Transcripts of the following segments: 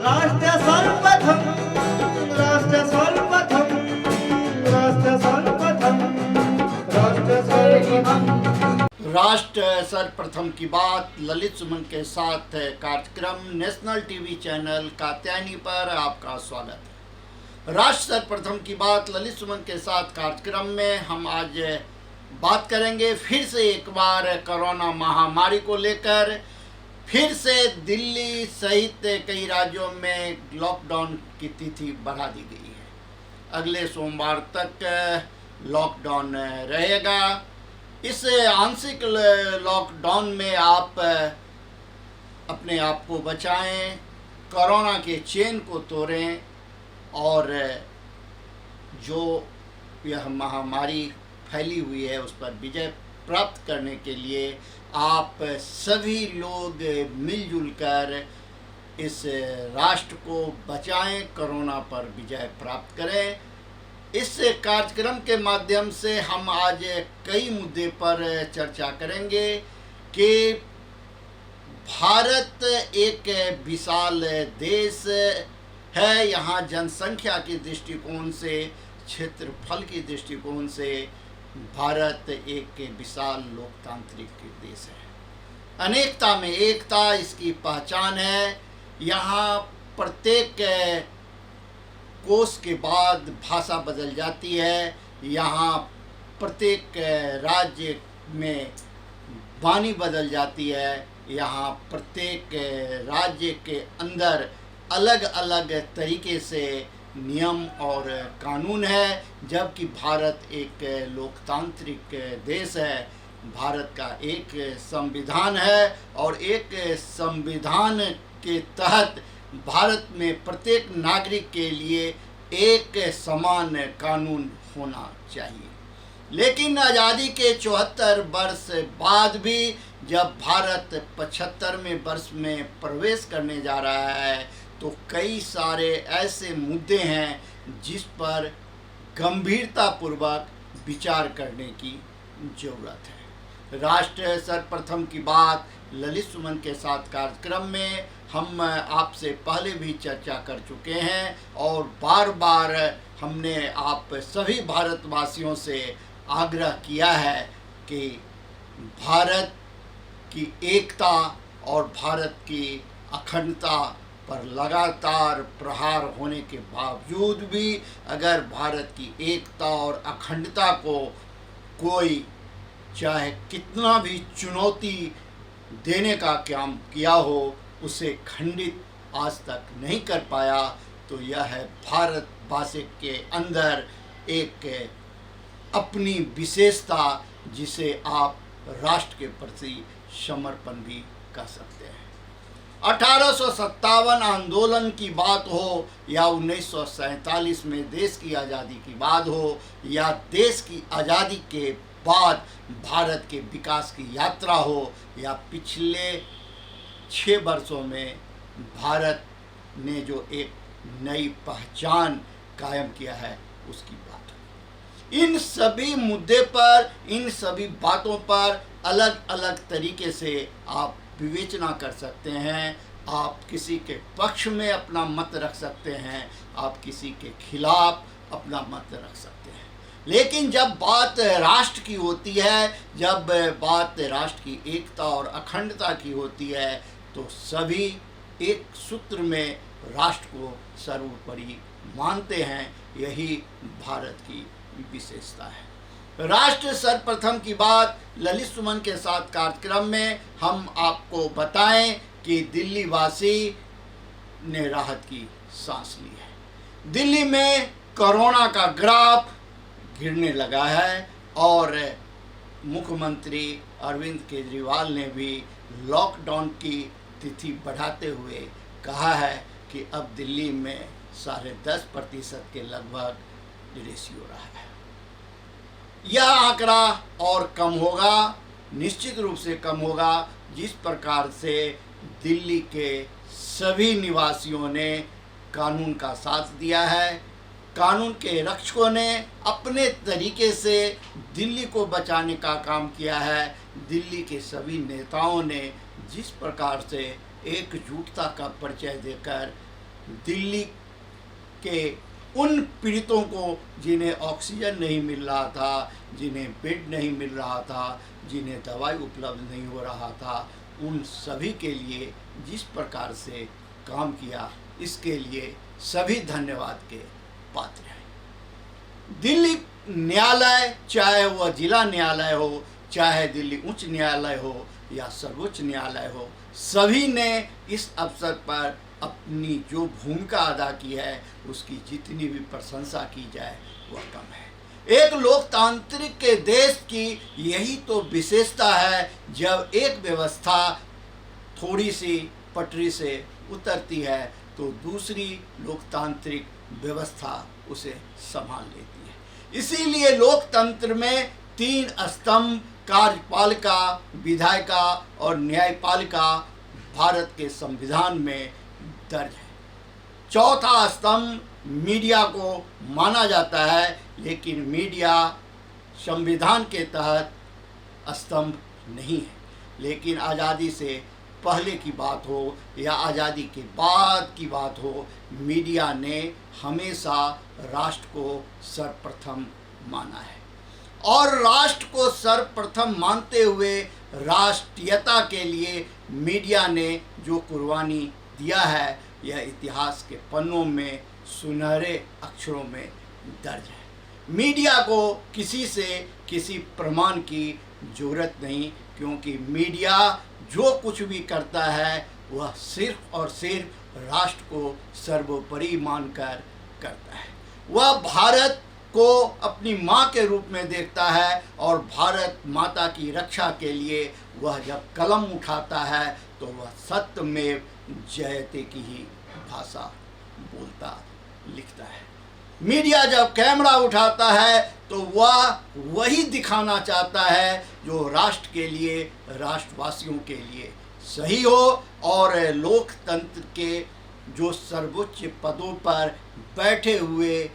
राष्ट्र सर्वप्रथम राष्ट्र सर्वप्रथम राष्ट्र सर्वप्रथम राष्ट्र सर्वप्रथम राष्ट्र सर्वप्रथम की बात ललित सुमन के साथ कार्यक्रम नेशनल टीवी चैनल कात्यायनी पर आपका स्वागत है। राष्ट्र सर्वप्रथम की बात ललित सुमन के साथ कार्यक्रम में हम आज बात करेंगे फिर से एक बार कोरोना महामारी को लेकर। फिर से दिल्ली सहित कई राज्यों में लॉकडाउन की तिथि बढ़ा दी गई है। अगले सोमवार तक लॉकडाउन रहेगा। इस आंशिक लॉकडाउन में आप अपने आप को बचाएं, कोरोना के चेन को तोड़ें और जो यह महामारी फैली हुई है उस पर विजय प्राप्त करने के लिए आप सभी लोग मिलजुल कर इस राष्ट्र को बचाएं, कोरोना पर विजय प्राप्त करें। इस कार्यक्रम के माध्यम से हम आज कई मुद्दे पर चर्चा करेंगे कि भारत एक विशाल देश है। यहाँ जनसंख्या के दृष्टिकोण से, क्षेत्रफल के दृष्टिकोण से भारत एक विशाल लोकतांत्रिक देश है। अनेकता में एकता इसकी पहचान है। यहाँ प्रत्येक कोस के बाद भाषा बदल जाती है। यहाँ प्रत्येक राज्य में वाणी बदल जाती है। यहाँ प्रत्येक राज्य के अंदर अलग अलग तरीके से नियम और कानून है। जबकि भारत एक लोकतांत्रिक देश है। भारत का एक संविधान है और एक संविधान के तहत भारत में प्रत्येक नागरिक के लिए एक समान कानून होना चाहिए। लेकिन आज़ादी के 74 वर्ष बाद भी जब भारत 75वें वर्ष में प्रवेश करने जा रहा है तो कई सारे ऐसे मुद्दे हैं जिस पर गंभीरतापूर्वक विचार करने की ज़रूरत है। राष्ट्र सर्वप्रथम की बात ललित सुमन के साथ कार्यक्रम में हम आपसे पहले भी चर्चा कर चुके हैं और बार बार हमने आप सभी भारतवासियों से आग्रह किया है कि भारत की एकता और भारत की अखंडता पर लगातार प्रहार होने के बावजूद भी अगर भारत की एकता और अखंडता को कोई चाहे कितना भी चुनौती देने का काम किया हो उसे खंडित आज तक नहीं कर पाया, तो यह है भारतवासी के अंदर एक अपनी विशेषता जिसे आप राष्ट्र के प्रति समर्पण भी कर सकते हैं। 1857 आंदोलन की बात हो या 1947 में देश की आज़ादी की बात हो या देश की आज़ादी के बाद भारत के विकास की यात्रा हो या पिछले 6 वर्षों में भारत ने जो एक नई पहचान कायम किया है उसकी बात हो। इन सभी मुद्दे पर, इन सभी बातों पर अलग अलग तरीके से आप विवेचना कर सकते हैं। आप किसी के पक्ष में अपना मत रख सकते हैं, आप किसी के खिलाफ अपना मत रख सकते हैं। लेकिन जब बात राष्ट्र की होती है, जब बात राष्ट्र की एकता और अखंडता की होती है तो सभी एक सूत्र में राष्ट्र को सर्वोपरि मानते हैं। यही भारत की विशेषता है। राष्ट्र सर्वप्रथम की बात ललित सुमन के साथ कार्यक्रम में हम आपको बताएं कि दिल्ली वासी ने राहत की सांस ली है। दिल्ली में कोरोना का ग्राफ गिरने लगा है और मुख्यमंत्री अरविंद केजरीवाल ने भी लॉकडाउन की तिथि बढ़ाते हुए कहा है कि अब दिल्ली में 10.5% के लगभग रेशियो रहा है। यह आंकड़ा और कम होगा, निश्चित रूप से कम होगा। जिस प्रकार से दिल्ली के सभी निवासियों ने कानून का साथ दिया है, कानून के रक्षकों ने अपने तरीके से दिल्ली को बचाने का काम किया है, दिल्ली के सभी नेताओं ने जिस प्रकार से एकजुटता का परिचय देकर दिल्ली के उन पीड़ितों को जिन्हें ऑक्सीजन नहीं मिल रहा था, जिन्हें बेड नहीं मिल रहा था, जिन्हें दवाई उपलब्ध नहीं हो रहा था, उन सभी के लिए जिस प्रकार से काम किया, इसके लिए सभी धन्यवाद के पात्र हैं। दिल्ली न्यायालय, चाहे वह जिला न्यायालय हो, चाहे दिल्ली उच्च न्यायालय हो या सर्वोच्च न्यायालय हो, सभी ने इस अवसर पर अपनी जो भूमिका अदा की है उसकी जितनी भी प्रशंसा की जाए वह कम है। एक लोकतांत्रिक के देश की यही तो विशेषता है, जब एक व्यवस्था थोड़ी सी पटरी से उतरती है तो दूसरी लोकतांत्रिक व्यवस्था उसे संभाल लेती है। इसीलिए लोकतंत्र में 3 स्तंभ, कार्यपालिका, विधायिका और न्यायपालिका भारत के संविधान में दर्ज है। चौथा स्तंभ मीडिया को माना जाता है, लेकिन मीडिया संविधान के तहत स्तंभ नहीं है। लेकिन आज़ादी से पहले की बात हो या आज़ादी के बाद की बात हो, मीडिया ने हमेशा राष्ट्र को सर्वप्रथम माना है और राष्ट्र को सर्वप्रथम मानते हुए राष्ट्रीयता के लिए मीडिया ने जो कुर्बानी दिया है, यह इतिहास के पन्नों में सुनहरे अक्षरों में दर्ज है। मीडिया को किसी से किसी प्रमाण की ज़रूरत नहीं, क्योंकि मीडिया जो कुछ भी करता है वह सिर्फ और सिर्फ राष्ट्र को सर्वोपरि मानकर करता है। वह भारत को अपनी माँ के रूप में देखता है और भारत माता की रक्षा के लिए वह जब कलम उठाता है तो वह सत्यमेव जयते की ही भाषा बोलता लिखता है। मीडिया जब कैमरा उठाता है तो वह वही दिखाना चाहता है जो राष्ट्र के लिए, राष्ट्रवासियों के लिए सही हो और लोकतंत्र के जो सर्वोच्च पदों पर बैठे हुए,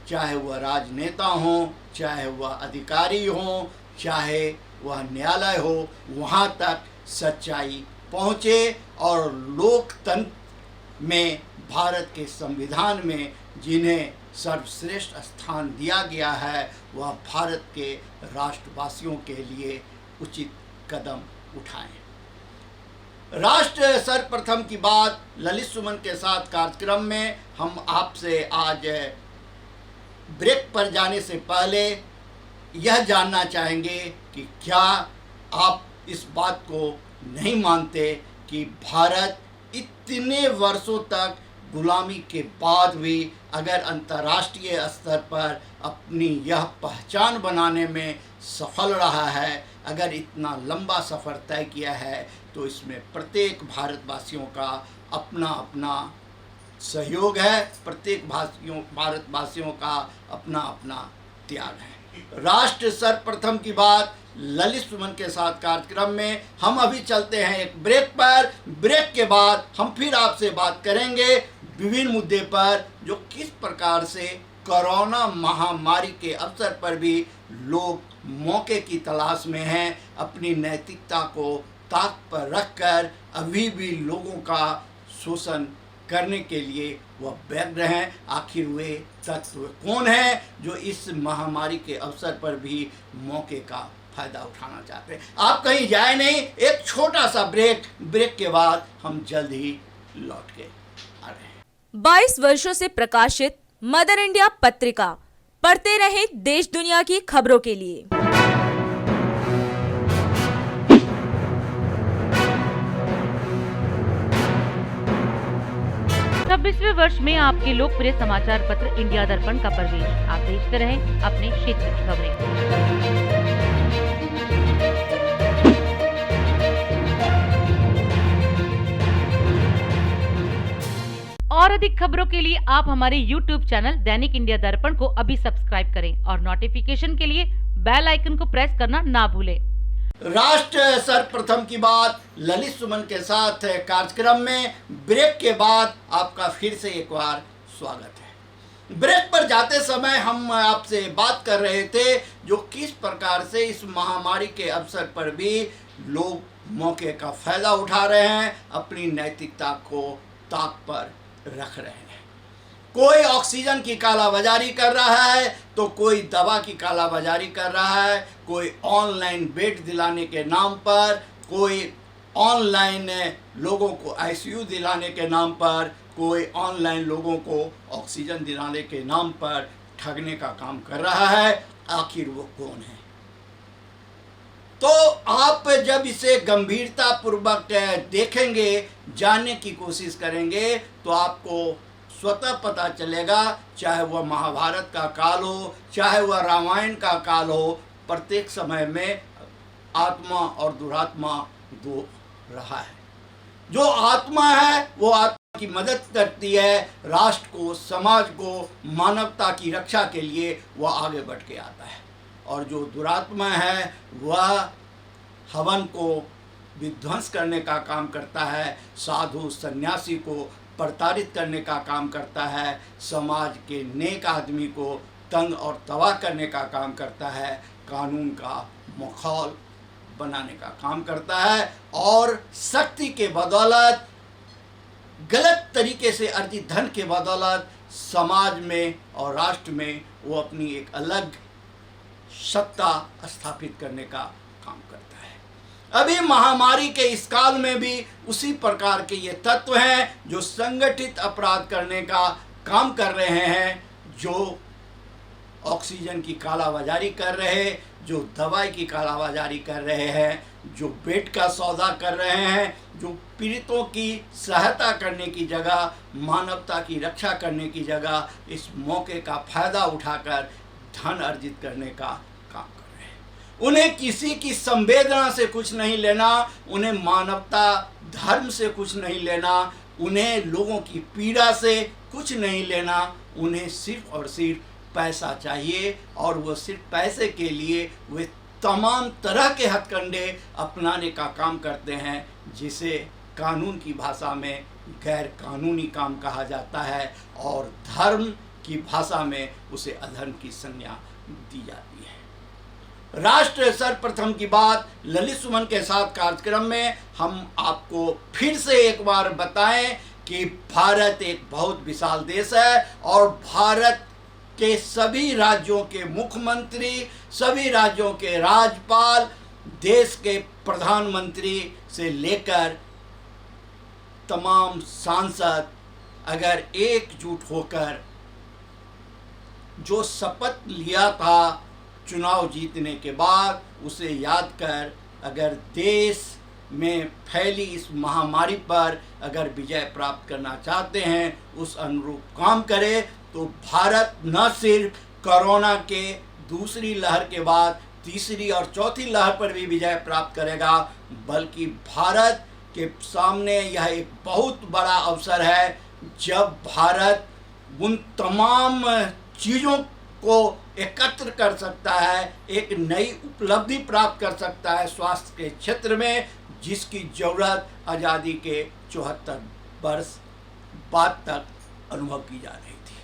चाहे वह राजनेता हों, चाहे वह अधिकारी हों, चाहे वह न्यायालय हो, वहाँ तक सच्चाई पहुँचे और लोकतंत्र में, भारत के संविधान में जिन्हें सर्वश्रेष्ठ स्थान दिया गया है, वह भारत के राष्ट्रवासियों के लिए उचित कदम उठाएं। राष्ट्र सर्वप्रथम की बात ललित सुमन के साथ कार्यक्रम में हम आपसे आज ब्रेक पर जाने से पहले यह जानना चाहेंगे कि क्या आप इस बात को नहीं मानते कि भारत इतने वर्षों तक गुलामी के बाद भी अगर अंतर्राष्ट्रीय स्तर पर अपनी यह पहचान बनाने में सफल रहा है, अगर इतना लंबा सफ़र तय किया है, तो इसमें प्रत्येक भारतवासियों का अपना अपना सहयोग है, प्रत्येक भारतवासियों का अपना अपना त्याग है। राष्ट्र सर्वप्रथम की बात ललित सुमन के साथ कार्यक्रम में हम अभी चलते हैं एक ब्रेक पर। ब्रेक के बाद हम फिर आपसे बात करेंगे विभिन्न मुद्दे पर, जो किस प्रकार से कोरोना महामारी के अवसर पर भी लोग मौके की तलाश में हैं, अपनी नैतिकता को ताक पर रखकर अभी भी लोगों का शोषण करने के लिए वह व्यग्र हैं। आखिर वे तत्व कौन हैं जो इस महामारी के अवसर पर भी मौके का फायदा उठाना चाहते हैं? आप कहीं जाए नहीं, एक छोटा सा ब्रेक के बाद हम जल्द ही लौट के आ रहे हैं। 22 वर्षों से प्रकाशित मदर इंडिया पत्रिका, पढ़ते रहें देश दुनिया की खबरों के लिए। 26वें वर्ष में आपके लोकप्रिय समाचार पत्र इंडिया दर्पण का प्रवेश। आप देखते रहें अपने क्षेत्र की खबरें। और अधिक खबरों के लिए आप हमारे YouTube चैनल दैनिक इंडिया दर्पण को अभी सब्सक्राइब करें और नोटिफिकेशन के लिए बेल आइकन को प्रेस करना ना भूलें। राष्ट्र सर्वप्रथम की बात ललित सुमन के साथ कार्यक्रम में ब्रेक के बाद आपका फिर से एक बार स्वागत है। ब्रेक पर जाते समय हम आपसे बात कर रहे थे जो किस प्रकार से इस महामारी के अवसर पर भी लोग मौके का फायदा उठा रहे हैं, अपनी नैतिकता को ताक पर रख रहे हैं। कोई ऑक्सीजन की कालाबाजारी कर रहा है तो कोई दवा की कालाबाजारी कर रहा है, कोई ऑनलाइन बेड दिलाने के नाम पर, कोई ऑनलाइन लोगों को आईसीयू दिलाने के नाम पर, कोई ऑनलाइन लोगों को ऑक्सीजन दिलाने के नाम पर ठगने का काम कर रहा है। आखिर वो कौन है? तो आप जब इसे गंभीरतापूर्वक देखेंगे, जानने की कोशिश करेंगे, तो आपको स्वतः पता चलेगा, चाहे वह महाभारत का काल हो, चाहे वह रामायण का काल हो, प्रत्येक समय में आत्मा और दुरात्मा दो रहा है। जो आत्मा है वो आत्मा की मदद करती है, राष्ट्र को, समाज को, मानवता की रक्षा के लिए वह आगे बढ़ के आता है। और जो दुरात्मा है वह हवन को विध्वंस करने का काम करता है, साधु सन्यासी को प्रताड़ित करने का काम करता है, समाज के नेक आदमी को तंग और तबाह करने का काम करता है, कानून का माहौल बनाने का काम करता है, और शक्ति के बदौलत, गलत तरीके से अर्जित धन के बदौलत समाज में और राष्ट्र में वो अपनी एक अलग सत्ता स्थापित करने का काम करता है। अभी महामारी के इस काल में भी उसी प्रकार के ये तत्व हैं जो संगठित अपराध करने का काम कर रहे हैं, जो ऑक्सीजन की कालाबाजारी कर रहे हैं, जो दवाई की कालाबाजारी कर रहे हैं, जो बेड का सौदा कर रहे हैं, जो पीड़ितों की सहायता करने की जगह, मानवता की रक्षा करने की जगह इस मौके का फायदा उठाकर धन अर्जित करने का काम कर रहे हैं। उन्हें किसी की संवेदना से कुछ नहीं लेना, उन्हें मानवता धर्म से कुछ नहीं लेना, उन्हें लोगों की पीड़ा से कुछ नहीं लेना, उन्हें सिर्फ और सिर्फ पैसा चाहिए, और वो सिर्फ पैसे के लिए वे तमाम तरह के हथकंडे अपनाने का काम करते हैं, जिसे कानून की भाषा में गैर कानूनी काम कहा जाता है, और धर्म की भाषा में उसे अधर्म की संज्ञा दी जाती है। राष्ट्र सर्वप्रथम की बात ललित सुमन के साथ कार्यक्रम में हम आपको फिर से एक बार बताएं कि भारत एक बहुत विशाल देश है, और भारत के सभी राज्यों के मुख्यमंत्री, सभी राज्यों के राज्यपाल, देश के प्रधानमंत्री से लेकर तमाम सांसद अगर एकजुट होकर जो शपथ लिया था चुनाव जीतने के बाद, उसे याद कर अगर देश में फैली इस महामारी पर अगर विजय प्राप्त करना चाहते हैं, उस अनुरूप काम करे, तो भारत न सिर्फ कोरोना के दूसरी लहर के बाद तीसरी और चौथी लहर पर भी विजय प्राप्त करेगा, बल्कि भारत के सामने यह एक बहुत बड़ा अवसर है जब भारत उन तमाम चीज़ों को एकत्र कर सकता है, एक नई उपलब्धि प्राप्त कर सकता है स्वास्थ्य के क्षेत्र में, जिसकी ज़रूरत आज़ादी के 74 वर्ष बाद तक अनुभव की जा रही थी।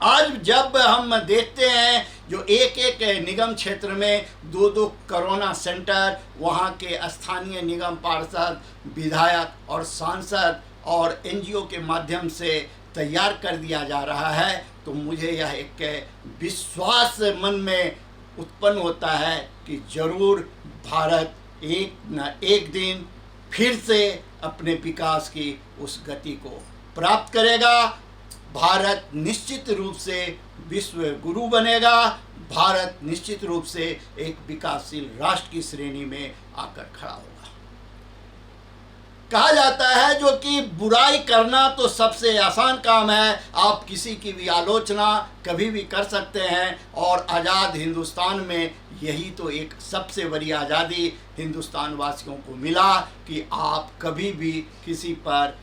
आज जब हम देखते हैं जो एक एक निगम क्षेत्र में 2-2 कोरोना सेंटर, वहाँ के स्थानीय निगम पार्षद, विधायक और सांसद और एनजीओ के माध्यम से तैयार कर दिया जा रहा है, तो मुझे यह एक विश्वास मन में उत्पन्न होता है कि ज़रूर भारत एक न एक दिन फिर से अपने विकास की उस गति को प्राप्त करेगा। भारत निश्चित रूप से विश्व गुरु बनेगा, भारत निश्चित रूप से एक विकासशील राष्ट्र की श्रेणी में आकर खड़ा होगा। कहा जाता है जो कि बुराई करना तो सबसे आसान काम है, आप किसी की भी आलोचना कभी भी कर सकते हैं, और आज़ाद हिंदुस्तान में यही तो एक सबसे बड़ी आज़ादी हिंदुस्तान वासियों को मिला कि आप कभी भी किसी पर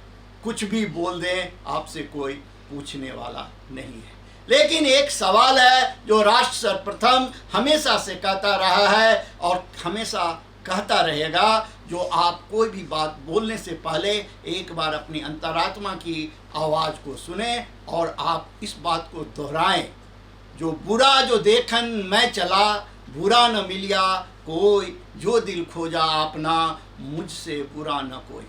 कुछ भी बोल दें, आपसे कोई पूछने वाला नहीं है। लेकिन एक सवाल है जो राष्ट्र सर्वप्रथम हमेशा से कहता रहा है और हमेशा कहता रहेगा, जो आप कोई भी बात बोलने से पहले एक बार अपनी अंतरात्मा की आवाज़ को सुने और आप इस बात को दोहराएं, जो बुरा जो देखन मैं चला, बुरा न मिलिया कोई, जो दिल खोजा अपना, मुझसे बुरा न कोई।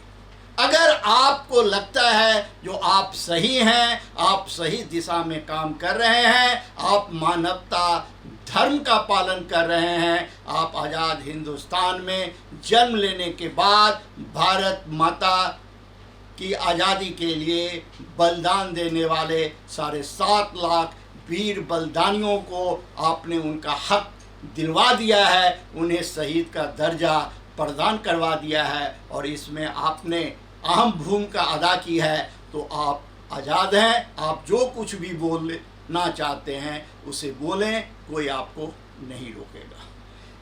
अगर आपको लगता है जो आप सही हैं, आप सही दिशा में काम कर रहे हैं, आप मानवता धर्म का पालन कर रहे हैं, आप आज़ाद हिंदुस्तान में जन्म लेने के बाद भारत माता की आज़ादी के लिए बलिदान देने वाले 7.5 लाख वीर बलिदानियों को आपने उनका हक दिलवा दिया है, उन्हें शहीद का दर्जा प्रदान करवा दिया है और इसमें आपने अहम भूमिका अदा की है, तो आप आज़ाद हैं। आप जो कुछ भी बोलना चाहते हैं उसे बोलें, कोई आपको नहीं रोकेगा।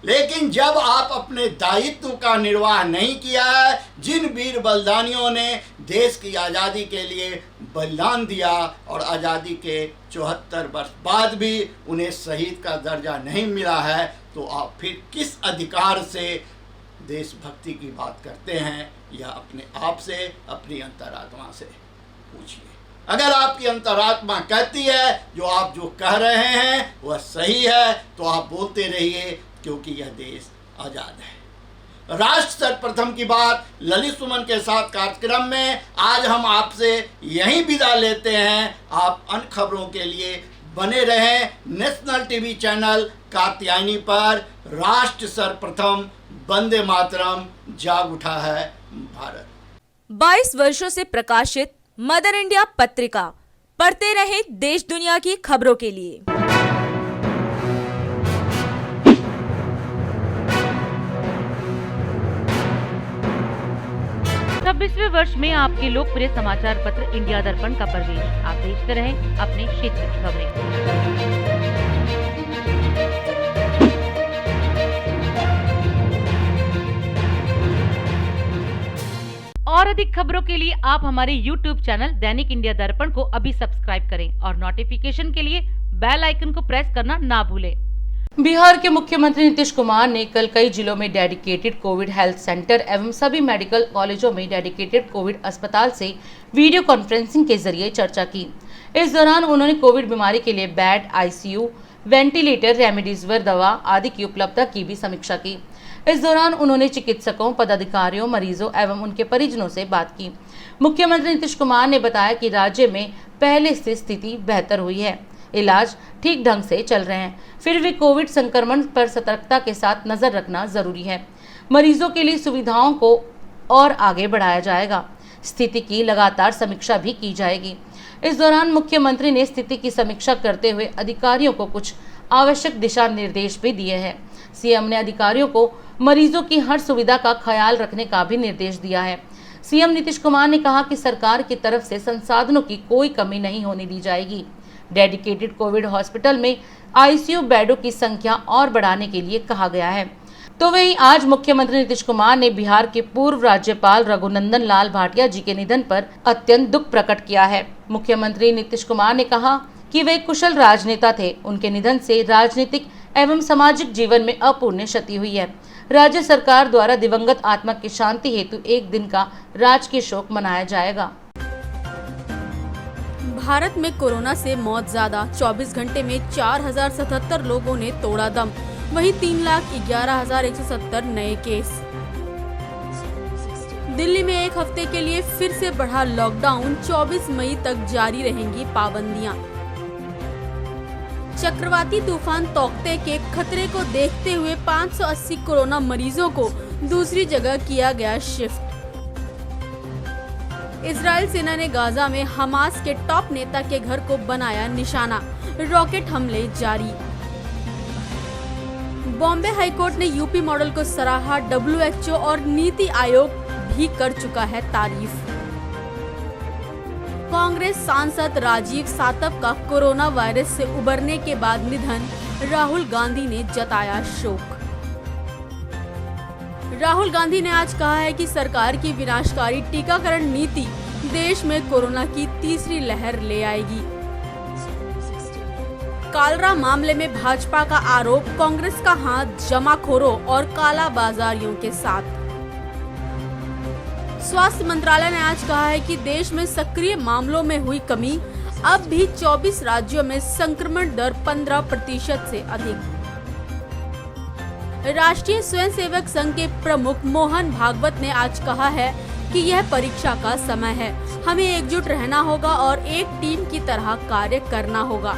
लेकिन जब आप अपने दायित्व का निर्वाह नहीं किया है, जिन वीर बलिदानियों ने देश की आज़ादी के लिए बलिदान दिया और आज़ादी के 74 वर्ष बाद भी उन्हें शहीद का दर्जा नहीं मिला है, तो आप फिर किस अधिकार से देशभक्ति की बात करते हैं? या अपने आप से, अपनी अंतरात्मा से पूछिए। अगर आपकी अंतरात्मा कहती है जो कह रहे हैं वह सही है, तो आप बोलते रहिए, क्योंकि यह देश आज़ाद है। राष्ट्र सर्वप्रथम की बात ललित सुमन के साथ कार्यक्रम में आज हम आपसे यहीं विदा लेते हैं। आप अन्य खबरों के लिए बने रहें नेशनल टीवी चैनल कात्यायनी पर। राष्ट्र सर्वप्रथम, वंदे मातरम, जाग उठा है भारत। 22 वर्षों से प्रकाशित मदर इंडिया पत्रिका, पढ़ते रहें देश दुनिया की खबरों के लिए। 26वें वर्ष में आपके लोकप्रिय समाचार पत्र इंडिया दर्पण का प्रवेश। आप देखते रहें अपने क्षेत्र की खबरें। और अधिक खबरों के लिए आप हमारे YouTube चैनल दैनिक इंडिया दर्पण को अभी सब्सक्राइब करें और नोटिफिकेशन के लिए बेल आइकन को प्रेस करना ना भूलें। बिहार के मुख्यमंत्री नीतीश कुमार ने कल कई जिलों में डेडिकेटेड कोविड हेल्थ सेंटर एवं सभी मेडिकल कॉलेजों में डेडिकेटेड कोविड अस्पताल से वीडियो कॉन्फ्रेंसिंग के जरिए चर्चा की। इस दौरान उन्होंने कोविड बीमारी के लिए बेड, ICU, वेंटिलेटर, रेमडेसिविर दवा आदि की उपलब्धता की भी समीक्षा की। इस दौरान उन्होंने चिकित्सकों, पदाधिकारियों, मरीजों एवं उनके परिजनों से बात की। मुख्यमंत्री नीतीश कुमार ने बताया कि राज्य में पहले से स्थिति बेहतर हुई है, इलाज ठीक ढंग से चल रहे हैं, फिर भी कोविड संक्रमण पर सतर्कता के साथ नजर रखना जरूरी है। मरीजों के लिए सुविधाओं को और आगे बढ़ाया जाएगा। स्थिति की लगातार समीक्षा भी की जाएगी। इस दौरान मुख्यमंत्री ने स्थिति की समीक्षा करते हुए अधिकारियों को कुछ आवश्यक दिशा निर्देश भी दिए हैं। सीएम ने अधिकारियों को मरीजों की हर सुविधा का ख्याल रखने का भी निर्देश दिया है। सीएम नीतीश कुमार ने कहा कि सरकार की तरफ से संसाधनों की कोई कमी नहीं होने दी जाएगी। डेडिकेटेड कोविड हॉस्पिटल में ICU बेडों की संख्या और बढ़ाने के लिए कहा गया है। तो वहीं आज मुख्यमंत्री नीतीश कुमार ने बिहार के पूर्व राज्यपाल रघुनंदन लाल भाटिया जी के निधन पर अत्यंत दुख प्रकट किया है। मुख्यमंत्री नीतीश कुमार ने कहा कि वे कुशल राजनेता थे। उनके निधन से राजनीतिक एवं सामाजिक जीवन में अपूर्णीय क्षति हुई है। राज्य सरकार द्वारा दिवंगत आत्मा की शांति हेतु एक दिन का राजकीय शोक मनाया जाएगा। भारत में कोरोना से मौत ज्यादा, 24 घंटे में 4077 लोगों ने तोड़ा दम, वहीं 3,11,170 नए केस। दिल्ली में एक हफ्ते के लिए फिर से बढ़ा लॉकडाउन, 24 मई तक जारी रहेंगी पाबंदियां। चक्रवाती तूफान तौकते के खतरे को देखते हुए 580 कोरोना मरीजों को दूसरी जगह किया गया शिफ्ट। इजराइल सेना ने गाजा में हमास के टॉप नेता के घर को बनाया निशाना, रॉकेट हमले जारी। बॉम्बे हाईकोर्ट ने यूपी मॉडल को सराहा, WHO और नीति आयोग भी कर चुका है तारीफ। कांग्रेस सांसद राजीव सातव का कोरोना वायरस से उबरने के बाद निधन, राहुल गांधी ने जताया शोक। राहुल गांधी ने आज कहा है कि सरकार की विनाशकारी टीकाकरण नीति देश में कोरोना की तीसरी लहर ले आएगी। कालरा मामले में भाजपा का आरोप, कांग्रेस का हाथ जमाखोरों और काला बाजारियों के साथ। स्वास्थ्य मंत्रालय ने आज कहा है कि देश में सक्रिय मामलों में हुई कमी, अब भी 24 राज्यों में संक्रमण दर 15% से अधिक। राष्ट्रीय स्वयंसेवक संघ के प्रमुख मोहन भागवत ने आज कहा है कि यह परीक्षा का समय है। हमें एकजुट रहना होगा और एक टीम की तरह कार्य करना होगा।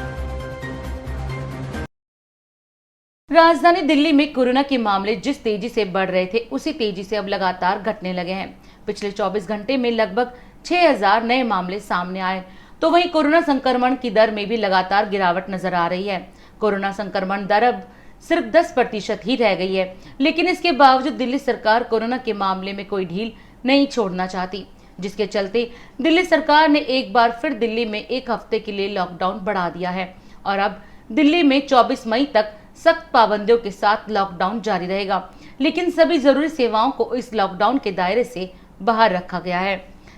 राजधानी दिल्ली में कोरोना के मामले जिस तेजी से बढ़ रहे थे उसी तेजी से अब लगातार घटने लगे हैं। पिछले 24 घंटे में लगभग 6000 नए मामले सामने आए, तो वहीं कोरोना संक्रमण की दर में भी लगातार गिरावट नजर आ रही है। कोरोना संक्रमण दर अब सिर्फ 10% ही रह गई है, लेकिन इसके बावजूद दिल्ली सरकार कोरोना के मामले में कोई ढील नहीं छोड़ना चाहती, जिसके चलते दिल्ली सरकार ने एक बार फिर दिल्ली में एक हफ्ते के लिए लॉकडाउन बढ़ा दिया है और अब दिल्ली में 24 मई तक सख्त पाबंदियों के साथ लॉकडाउन जारी रहेगा, लेकिन सभी जरूरी सेवाओं को इस लॉकडाउन के दायरे से बाहर रखा गया है।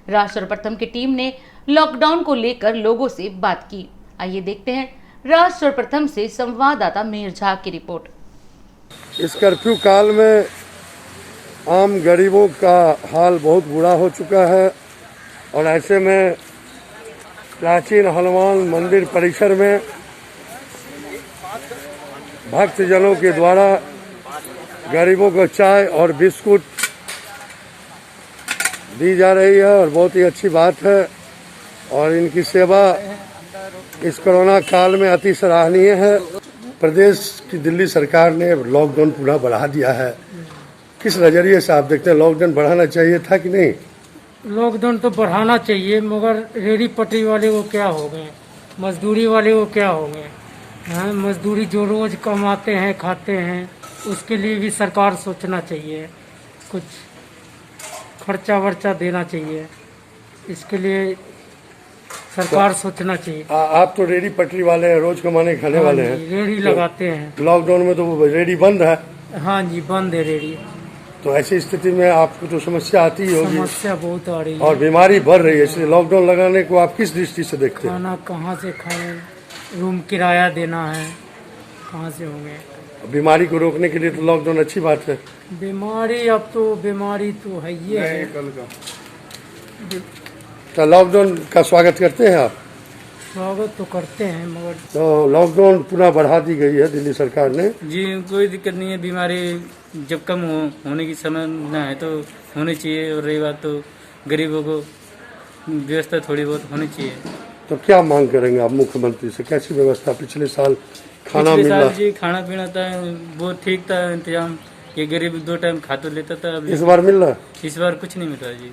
राज सर्वप्रथम की टीम ने लॉकडाउन को लेकर लोगों से बात की। आइए देखते हैं राज सर्वप्रथम से संवाददाता मेहर झा की रिपोर्ट। इस कर्फ्यू काल में आम गरीबों का हाल बहुत बुरा हो चुका है और ऐसे में प्राचीन हनुमान मंदिर परिसर में भक्तजनों के द्वारा गरीबों को चाय और बिस्कुट दी जा रही है और बहुत ही अच्छी बात है और इनकी सेवा इस कोरोना काल में अति सराहनीय है। प्रदेश की दिल्ली सरकार ने लॉकडाउन पुनः बढ़ा दिया है, किस नजरिए से आप देखते हैं? लॉकडाउन बढ़ाना चाहिए था कि नहीं? लॉकडाउन तो बढ़ाना चाहिए, मगर रेहड़ी पटरी वाले को क्या हो गए, मजदूरी वाले को क्या हो गए? हाँ, मजदूरी जो रोज कमाते हैं खाते हैं उसके लिए भी सरकार सोचना चाहिए, कुछ खर्चा वर्चा देना चाहिए, इसके लिए सरकार सोचना चाहिए। आप तो रेहड़ी पटरी वाले हैं, रोज कमाने खाने वाले हैं, रेहड़ी लगाते हैं। लॉकडाउन में तो रेहड़ी बंद है। हाँ जी, बंद है रेहड़ी। तो ऐसी स्थिति में आपको तो समस्या आती ही होगी। समस्या बहुत आ रही है और बीमारी बढ़ रही है, इसलिए लॉकडाउन लगाने को आप किस दृष्टि से देखते हैं? खाना कहाँ से खाएं, रूम किराया देना है, कहाँ से होंगे? बीमारी को रोकने के लिए तो लॉकडाउन अच्छी बात है। बीमारी अब तो बीमारी तो है ही है। तो लॉकडाउन का स्वागत करते हैं आप? स्वागत तो करते हैं, मगर तो लॉकडाउन पुनः बढ़ा दी गई है दिल्ली सरकार ने। जी, कोई दिक्कत नहीं है। बीमारी जब कम होने की समय न है तो होनी चाहिए, और रही बात तो गरीबों को व्यवस्था थोड़ी बहुत होनी चाहिए। तो क्या मांग करेंगे आप मुख्यमंत्री से? कैसी व्यवस्था? पिछले साल खाना मिला जी, खाना पीना था वो ठीक था इंतजाम, ये गरीब 2 टाइम खा तो लेता था। इस बार मिल रहा? इस बार कुछ नहीं मिल रहा जी।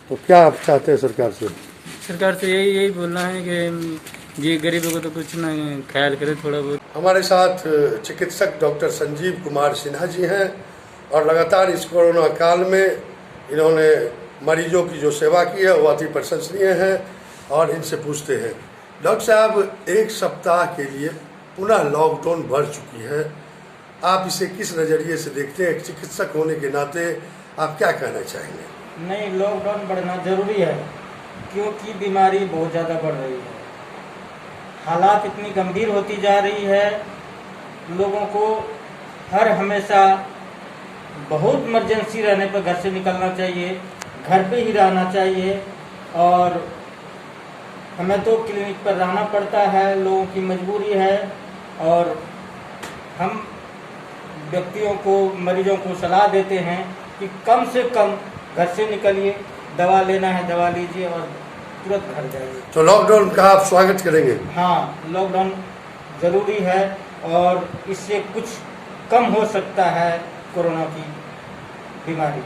तो क्या आप चाहते हैं सरकार से? सरकार से यही बोलना है कि जी गरीबों को तो कुछ ना ख्याल करे थोड़ा बहुत। हमारे साथ चिकित्सक डॉक्टर संजीव कुमार सिन्हा जी हैं और लगातार इस कोरोना काल में इन्होंने मरीजों की जो सेवा की है वो अति प्रशंसनीय है और इनसे पूछते हैं। डॉक्टर साहब, 1 सप्ताह के लिए पुनः लॉकडाउन बढ़ चुकी है, आप इसे किस नज़रिए से देखते हैं? एक चिकित्सक होने के नाते आप क्या कहना चाहेंगे? नहीं, लॉकडाउन बढ़ना जरूरी है क्योंकि बीमारी बहुत ज़्यादा बढ़ रही है, हालात इतनी गंभीर होती जा रही है, लोगों को हर हमेशा बहुत इमरजेंसी रहने पर घर से निकलना चाहिए, घर पे ही रहना चाहिए और हमें तो क्लिनिक पर रहना पड़ता है, लोगों की मजबूरी है और हम व्यक्तियों को, मरीजों को सलाह देते हैं कि कम से कम घर से निकलिए, दवा लेना है दवा लीजिए और तुरंत घर जाइए। तो लॉकडाउन का आप स्वागत करेंगे? हाँ, लॉकडाउन ज़रूरी है और इससे कुछ कम हो सकता है कोरोना की बीमारी।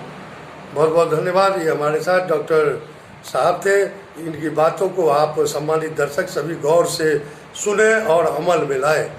बहुत बहुत धन्यवाद। ये हमारे साथ डॉक्टर साहब थे। इनकी बातों को आप सम्मानित दर्शक सभी गौर से सुने और अमल में लाए।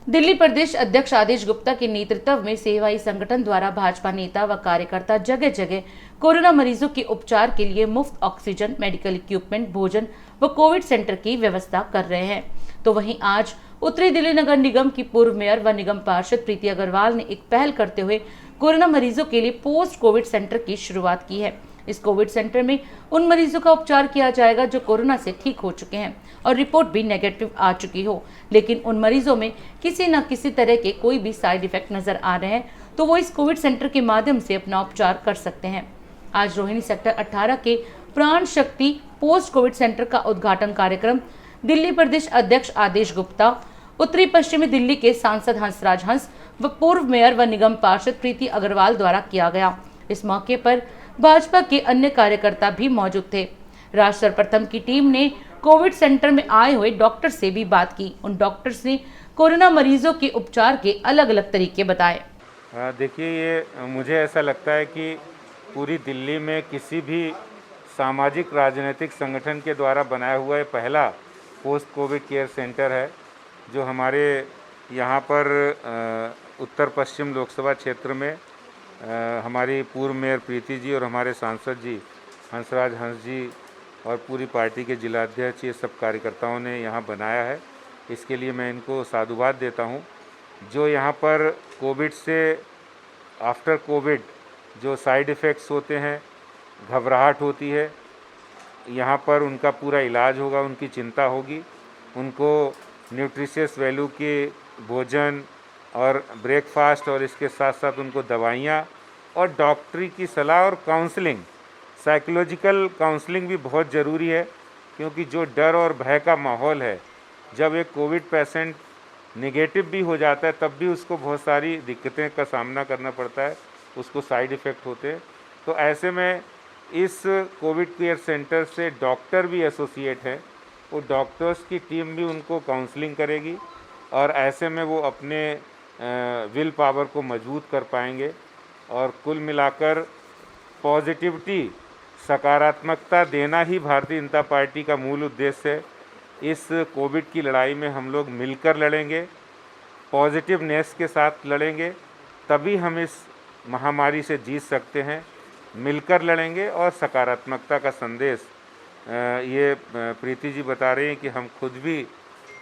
दिल्ली प्रदेश अध्यक्ष आदेश गुप्ता के नेतृत्व में सेवाई संगठन द्वारा भाजपा नेता व कार्यकर्ता जगह जगह कोरोना मरीजों के उपचार के लिए मुफ्त ऑक्सीजन, मेडिकल इक्विपमेंट, भोजन व कोविड सेंटर की व्यवस्था कर रहे हैं। तो वहीं आज उत्तरी दिल्ली नगर निगम की पूर्व मेयर व निगम पार्षद प्रीति अग्रवाल ने एक पहल करते हुए कोरोना मरीजों के लिए पोस्ट कोविड सेंटर की शुरुआत की है। इस कोविड सेंटर में उन मरीजों का उपचार किया जाएगा जो कोरोना से ठीक हो चुके हैं और रिपोर्ट भी नेगेटिव आ चुकी हो, लेकिन उन मरीजों में किसी न किसी तरह के कोई भी साइड इफेक्ट नजर आ रहे हैं तो वो इस कोविड सेंटर के माध्यम से अपना उपचार कर सकते हैं। आज रोहिणी सेक्टर 18 के प्राण शक्ति पोस्ट कोविड सेंटर का उद्घाटन कार्यक्रम दिल्ली प्रदेश अध्यक्ष आदेश गुप्ता, उत्तरी पश्चिमी दिल्ली के सांसद हंसराज हंस व पूर्व मेयर व निगम पार्षद प्रीति अग्रवाल द्वारा किया गया। इस मौके पर भाजपा के अन्य कार्यकर्ता भी मौजूद थे। राष्ट्र सर्वप्रथम की टीम ने कोविड सेंटर में आए हुए डॉक्टर से भी बात की। उन डॉक्टर्स ने कोरोना मरीजों के उपचार के अलग अलग तरीके बताए। देखिए, ये मुझे ऐसा लगता है कि पूरी दिल्ली में किसी भी सामाजिक राजनीतिक संगठन के द्वारा बनाया हुआ ये पहला पोस्ट कोविड केयर सेंटर है, जो हमारे यहाँ पर उत्तर पश्चिम लोकसभा क्षेत्र में हमारी पूर्व मेयर प्रीति जी और हमारे सांसद जी हंसराज हंस जी और पूरी पार्टी के जिलाध्यक्ष, ये सब कार्यकर्ताओं ने यहाँ बनाया है। इसके लिए मैं इनको साधुवाद देता हूँ। जो यहाँ पर कोविड से आफ्टर कोविड जो साइड इफ़ेक्ट्स होते हैं, घबराहट होती है, यहाँ पर उनका पूरा इलाज होगा, उनकी चिंता होगी, उनको न्यूट्रिशियस वैल्यू के भोजन और ब्रेकफास्ट और इसके साथ साथ उनको दवाइयाँ और डॉक्टरी की सलाह और काउंसलिंग, साइकोलॉजिकल काउंसलिंग भी बहुत ज़रूरी है। क्योंकि जो डर और भय का माहौल है, जब एक कोविड पेशेंट नेगेटिव भी हो जाता है तब भी उसको बहुत सारी दिक्कतें का सामना करना पड़ता है, उसको साइड इफ़ेक्ट होते हैं। तो ऐसे में इस कोविड केयर सेंटर से डॉक्टर भी एसोसिएट हैं, वो डॉक्टर्स की टीम भी उनको काउंसलिंग करेगी और ऐसे में वो अपने विल पावर को मजबूत कर पाएंगे। और कुल मिलाकर पॉजिटिविटी, सकारात्मकता देना ही भारतीय जनता पार्टी का मूल उद्देश्य है। इस कोविड की लड़ाई में हम लोग मिलकर लड़ेंगे, पॉजिटिवनेस के साथ लड़ेंगे, तभी हम इस महामारी से जीत सकते हैं। मिलकर लड़ेंगे और सकारात्मकता का संदेश ये प्रीति जी बता रही हैं कि हम खुद भी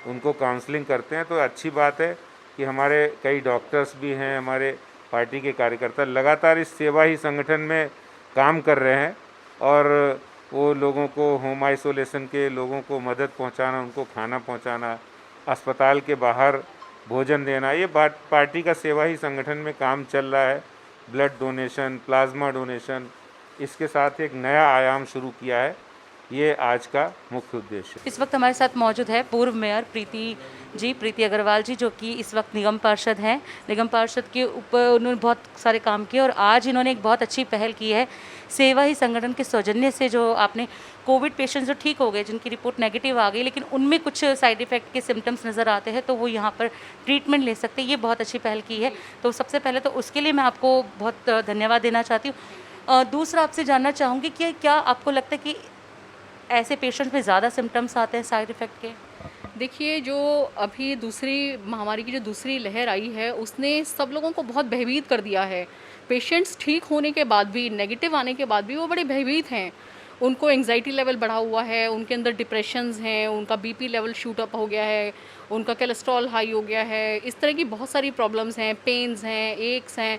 उनको काउंसलिंग करते हैं। तो अच्छी बात है कि हमारे कई डॉक्टर्स भी हैं, हमारे पार्टी के कार्यकर्ता लगातार इस सेवा ही संगठन में काम कर रहे हैं और वो लोगों को होम आइसोलेशन के लोगों को मदद पहुंचाना, उनको खाना पहुंचाना, अस्पताल के बाहर भोजन देना, ये पार्टी का सेवा ही संगठन में काम चल रहा है। ब्लड डोनेशन, प्लाज्मा डोनेशन, इसके साथ एक नया आयाम शुरू किया है। ये आज का मुख्य उद्देश्य। इस वक्त हमारे साथ मौजूद है पूर्व मेयर प्रीति अग्रवाल जी, जो कि इस वक्त निगम पार्षद हैं। निगम पार्षद के ऊपर उन्होंने बहुत सारे काम किए और आज इन्होंने एक बहुत अच्छी पहल की है। सेवा ही संगठन के सौजन्य से जो आपने कोविड पेशेंट्स जो ठीक हो गए, जिनकी रिपोर्ट नेगेटिव आ गई लेकिन उनमें कुछ साइड इफ़ेक्ट के सिम्टम्स नज़र आते हैं, तो वो यहाँ पर ट्रीटमेंट ले सकते हैं। ये बहुत अच्छी पहल की है। तो सबसे पहले तो उसके लिए मैं आपको बहुत धन्यवाद देना चाहती हूँ। दूसरा आपसे जानना चाहूँगी कि क्या आपको लगता है कि ऐसे पेशेंट्स में ज़्यादा सिम्टम्स आते हैं साइड इफ़ेक्ट के? देखिए, जो अभी दूसरी महामारी की जो दूसरी लहर आई है, उसने सब लोगों को बहुत भयभीत कर दिया है। पेशेंट्स ठीक होने के बाद भी, नेगेटिव आने के बाद भी वो बड़े भयभीत हैं। उनको एंग्जाइटी लेवल बढ़ा हुआ है, उनके अंदर डिप्रेशंस हैं, उनका बीपी लेवल शूट अप हो गया है, उनका कोलेस्ट्रॉल हाई हो गया है, इस तरह की बहुत सारी प्रॉब्लम्स हैं, पेन्स हैं, एक्स हैं।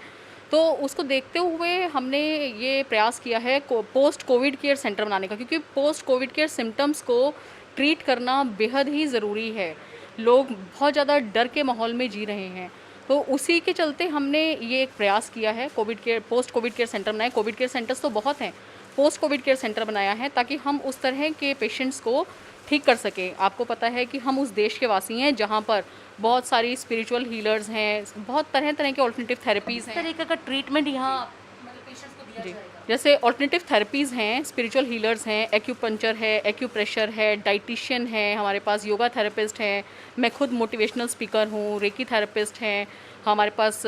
तो उसको देखते हुए हमने ये प्रयास किया है पोस्ट कोविड केयर सेंटर बनाने का, क्योंकि पोस्ट कोविड केयर सिम्टम्स को ट्रीट करना बेहद ही ज़रूरी है। लोग बहुत ज़्यादा डर के माहौल में जी रहे हैं, तो उसी के चलते हमने ये एक प्रयास किया है, पोस्ट कोविड केयर सेंटर बनाए। कोविड केयर सेंटर्स तो बहुत हैं, पोस्ट कोविड केयर सेंटर बनाया है ताकि हम उस तरह के पेशेंट्स को ठीक कर सकें। आपको पता है कि हम उस देश के वासी हैं जहाँ पर बहुत सारी स्पिरिचुअल हीलर्स हैं, बहुत तरह तरह के ऑल्टरनेटिव थेरेपीज़ हैं। तरीके का ट्रीटमेंट यहाँ पेशेंट्स को दिया जाएगा। जैसे ऑल्टरनेटिव थेरेपीज़ हैं, स्पिरिचुअल हीलर्स हैं, एक्यूपंक्चर है, एक्यूप्रेशर है, डाइटिशियन है, हमारे पास योगा थेरेपिस्ट हैं, मैं खुद मोटिवेशनल स्पीकर हूँ, रेकी थेरेपिस्ट हैं, हमारे पास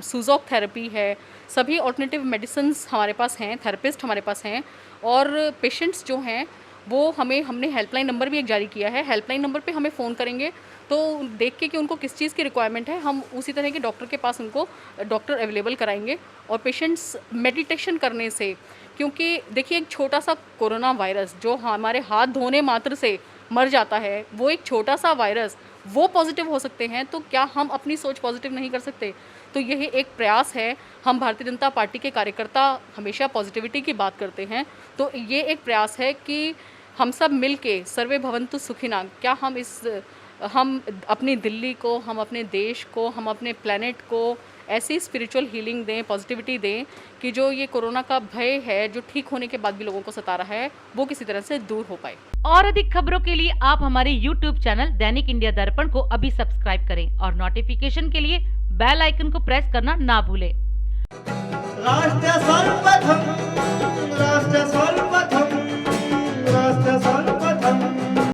सुजॉक थेरेपी है। सभी ऑल्टरनेटिव मेडिसिन्स हमारे पास हैं, थेरेपिस्ट हमारे पास हैं। और पेशेंट्स जो हैं वो हमने हेल्पलाइन नंबर भी एक जारी किया है। हेल्पलाइन नंबर पे हमें फ़ोन करेंगे तो देख के कि उनको किस चीज़ की रिक्वायरमेंट है, हम उसी तरह के डॉक्टर के पास उनको डॉक्टर अवेलेबल कराएंगे। और पेशेंट्स मेडिटेशन करने से, क्योंकि देखिए एक छोटा सा कोरोना वायरस जो हमारे हाथ धोने मात्र से मर जाता है, वो एक छोटा सा वायरस वो पॉजिटिव हो सकते हैं, तो क्या हम अपनी सोच पॉजिटिव नहीं कर सकते? तो यही एक प्रयास है। हम भारतीय जनता पार्टी के कार्यकर्ता हमेशा पॉजिटिविटी की बात करते हैं, तो ये एक प्रयास है कि हम सब मिल के सर्वे भवन्तु सुखिना, क्या हम अपनी दिल्ली को, हम अपने देश को, हम अपने प्लेनेट को ऐसी स्पिरिचुअल हीलिंग दें, पॉजिटिविटी दें कि जो ये कोरोना का भय है, जो ठीक होने के बाद भी लोगों को सता रहा है, वो किसी तरह से दूर हो पाए। और अधिक खबरों के लिए आप हमारे YouTube चैनल दैनिक इंडिया दर्पण को अभी सब्सक्राइब करें और नोटिफिकेशन के लिए बेल आइकन को प्रेस करना ना भूलें। राष्ट्र सर्वप्रथम